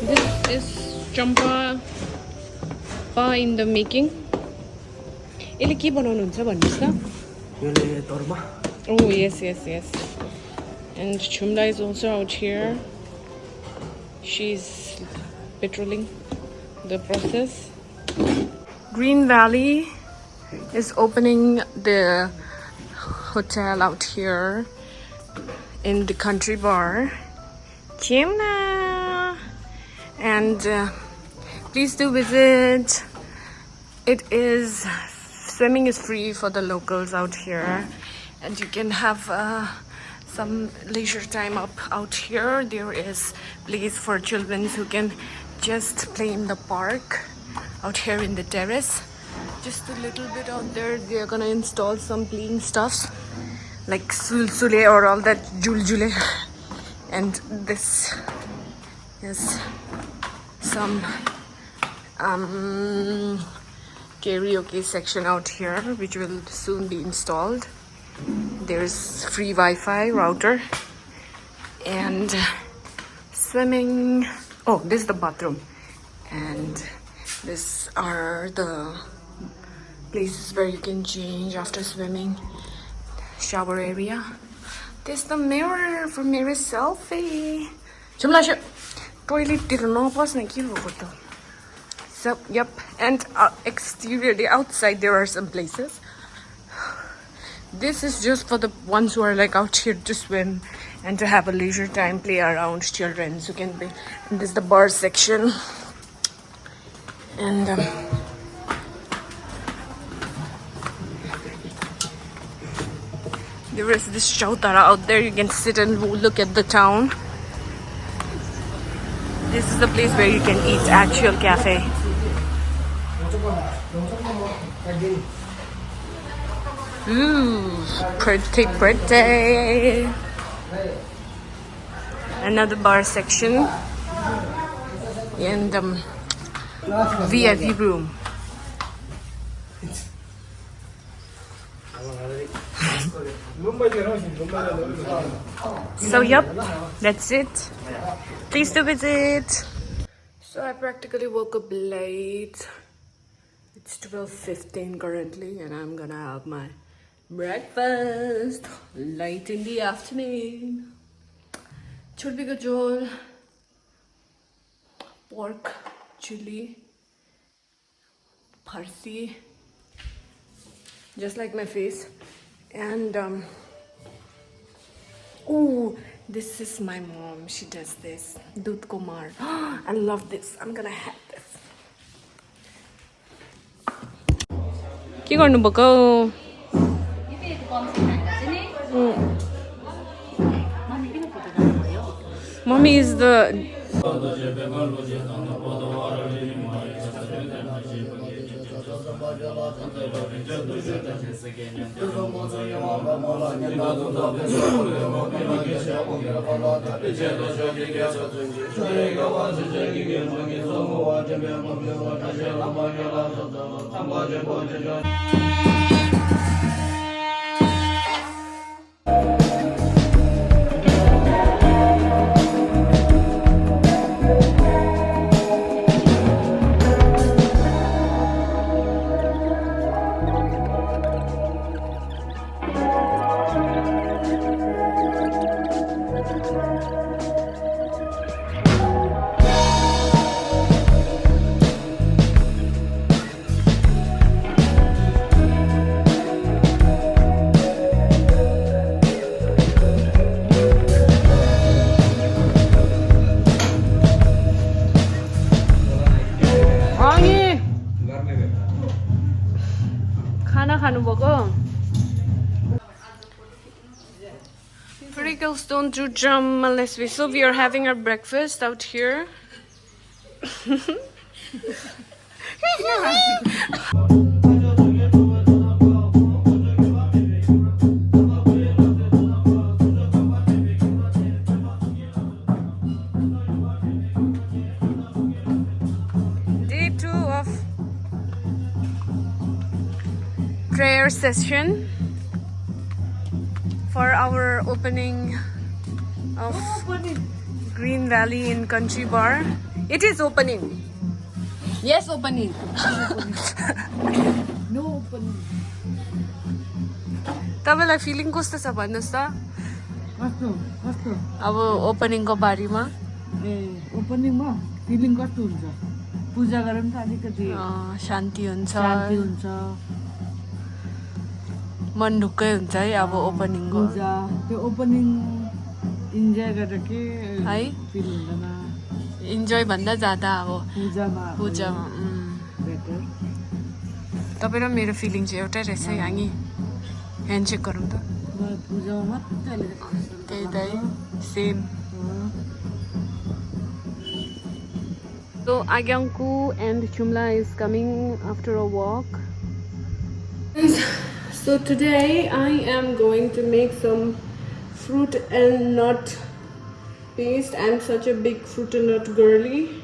This is champa in the making. यसले के बनाउनुहुन्छ भन्नुस् न? यसले तोरमा. Oh yes. And Chumla is also out here. She's petroling the process. Green Valley is opening the hotel out here in the country bar. Chumla! And please do visit. Swimming is free for the locals out here, and you can have some leisure time out here. There is place for children who can just play in the park out here in the terrace. Just a little bit out there, they are gonna install some playing stuffs like sul-sule or all that jul-jule. And this is some karaoke section out here, which will soon be installed. There's free Wi-Fi router and swimming. Oh, this is the bathroom, and these are the places where you can change after swimming. Shower area. There's the mirror for mirror selfie. Toilet did So, yep, and exteriorly outside there are some places. This is just for the ones who are like out here to swim and to have a leisure time, play around, children who can be. And this is the bar section. And there is this chautara out there. You can sit and look at the town. This is the place where you can eat actual cafe. Ooh, pretty. Another bar section and VIP room. So yep, that's it. Please do visit. So I practically woke up late. It's 12:15 currently, and I'm gonna have my breakfast late in the afternoon. Chulbika jol, pork chili, farsi, just like my face. And oh, this is my mom. She does this. Dudh Kumar. I love this. I'm gonna have this. के गर्नुभएको? Mommy is the Pretty girls don't do jump unless we are having our breakfast out here. session for our opening of Green Valley in Country Bar. It is opening. Yes, opening. No opening. तपाईलाई feeling कस्तो छ भन्नुस् त कस्तो कस्तो अब ओपनिङको बारेमा ए ओपनिङमा feeling कस्तो हुन्छ पूजा गरे पनि त अलिकति शान्ति हुन्छ शान्ति हुन्छ मन ढुक्कै हुन्छ है अब ओपनिङको पूजा त्यो ओपनिङ इन्जोय गरेर के है फिल हुँदैन इन्जोय भन्दा ज्यादा अब पूजामा बेटर तपाईँ र मेरो फिलिङ चाहिँ एउटै रहेछ है हामी ह्यान्डसेक गरौँ त पूजामा मात्रै त्यही त है same So Agyanku and Chumla is coming after a walk. So today I am going to make some fruit and nut paste. I'm such a big fruit and nut girly,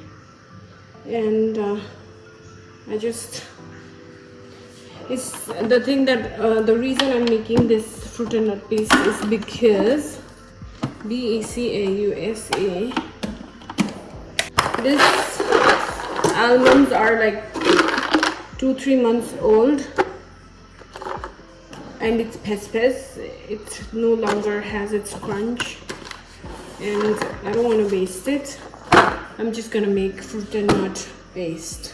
and it's the thing that the reason I'm making this fruit and nut paste is because BACAUSA. This almonds are like 2-3 months old, and it's pes. It no longer has its crunch, and I don't want to waste it. I'm just gonna make fruit and nut paste.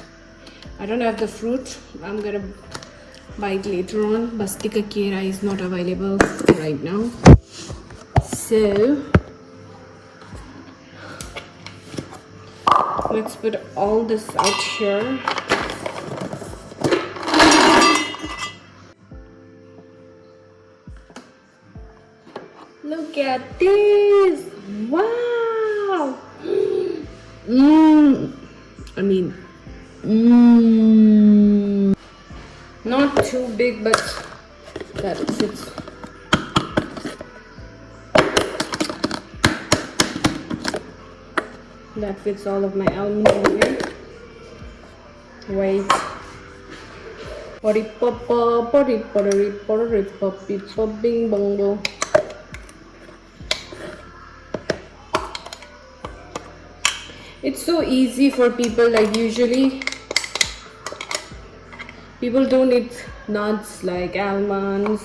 I don't have the fruit. I'm gonna buy it later on. Bastika kera is not available right now, so let's put all this out here. Look at this! Wow! Not too big, but that fits. That fits all of my almonds in here. Wait. Bing bongo. It's so easy for people, like usually people don't eat nuts like almonds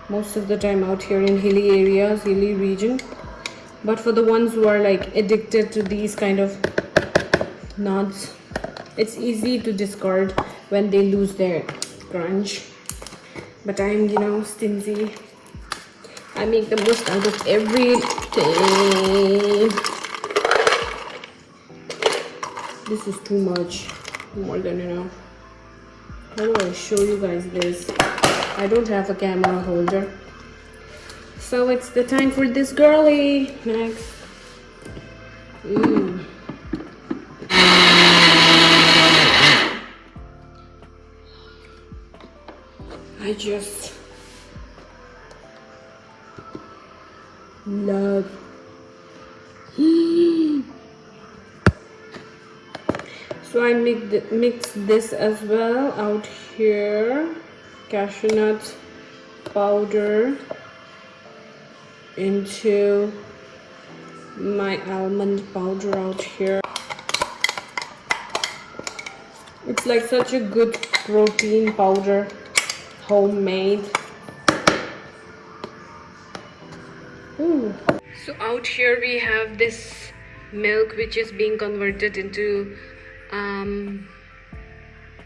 most of the time out here in hilly areas, hilly region. But for the ones who are like addicted to these kind of nuts, it's easy to discard when they lose their crunch. But I'm, stingy. I make the most out of everything. This is too much, more than enough. How do I show you guys this? I don't have a camera holder. So it's the time for this girly. Next. I just love. So I mix this as well out here. Cashew nut powder into my almond powder out here. It's like such a good protein powder, homemade. So out here we have this milk which is being converted into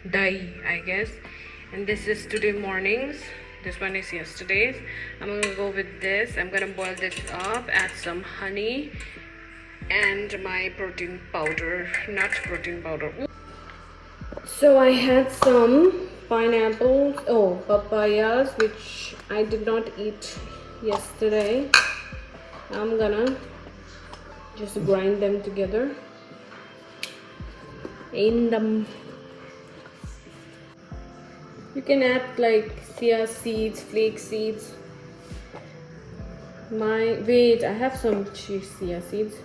dahi, I guess, and this is today morning's. This one is yesterday's. I'm gonna go with this. I'm gonna boil this up, add some honey and my protein powder, nut protein powder. So I had some papayas which I did not eat yesterday. I'm gonna just grind them together in them. You can add like chia seeds, flax seeds. I have some chia seeds,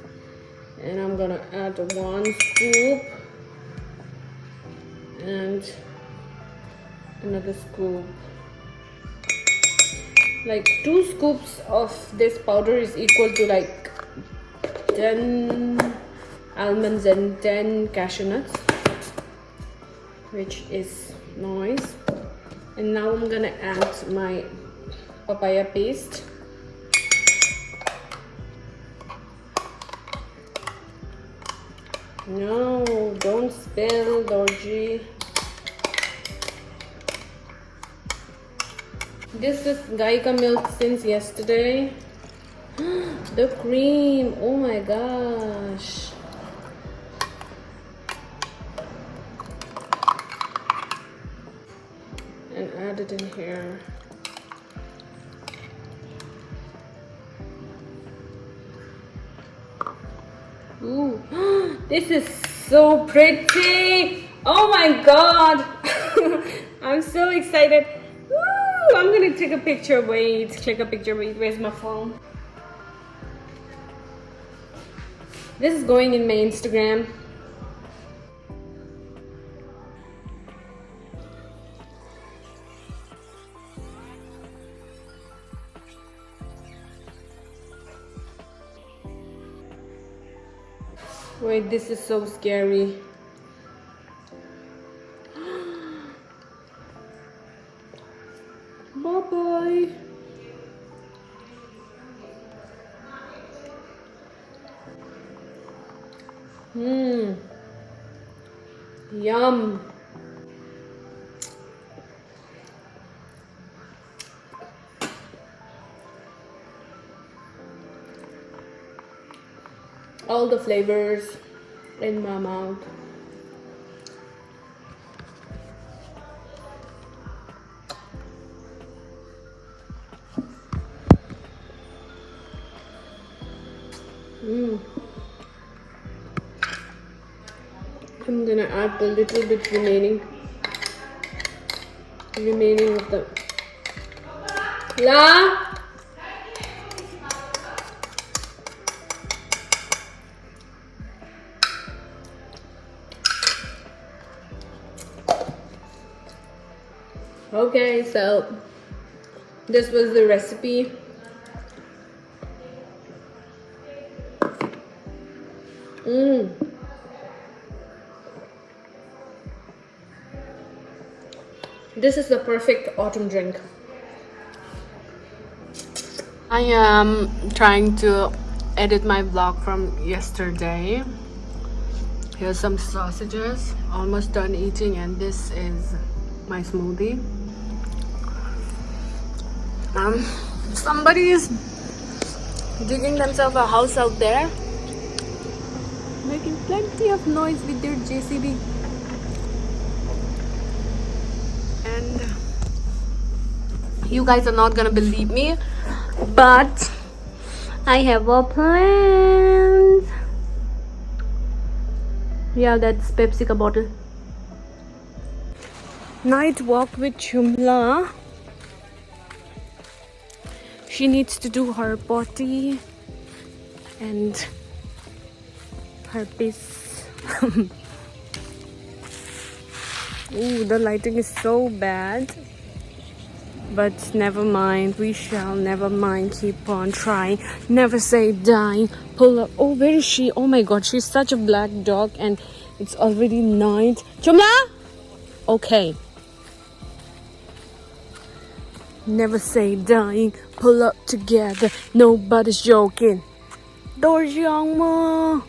and I'm gonna add 1 scoop and another scoop. Like 2 scoops of this powder is equal to like 10 almonds and 10 cashew nuts, which is nice. And now I'm gonna add my papaya paste. No, don't spill, Dorji. This is Gaika milk since yesterday. The cream, oh my gosh. And add it in here. Ooh, this is so pretty. Oh my god. I'm so excited. Ooh, I'm gonna take a picture. Wait, click a picture. Wait, where's my phone? This is going in my Instagram. Wait, this is so scary. Bye-bye. Yum. All the flavors in my mouth. I'm gonna add the little bit remaining of the La. Okay, so this was the recipe. This is the perfect autumn drink. I am trying to edit my vlog from yesterday. Here's some sausages, almost done eating, and this is my smoothie. Somebody is digging themselves a house out there, making plenty of noise with their JCB. And you guys are not gonna believe me, but I have a plan. Yeah, that's Pepsi ka bottle. Night walk with Chumla. She needs to do her potty and her piss. Ooh, the lighting is so bad. But never mind, we shall never mind. Keep on trying. Never say die. Pull up. Oh, where is she? Oh my god, she's such a black dog and it's already night. Chumla! Okay. Never say dying. Pull up together. Nobody's joking. Dorji mo.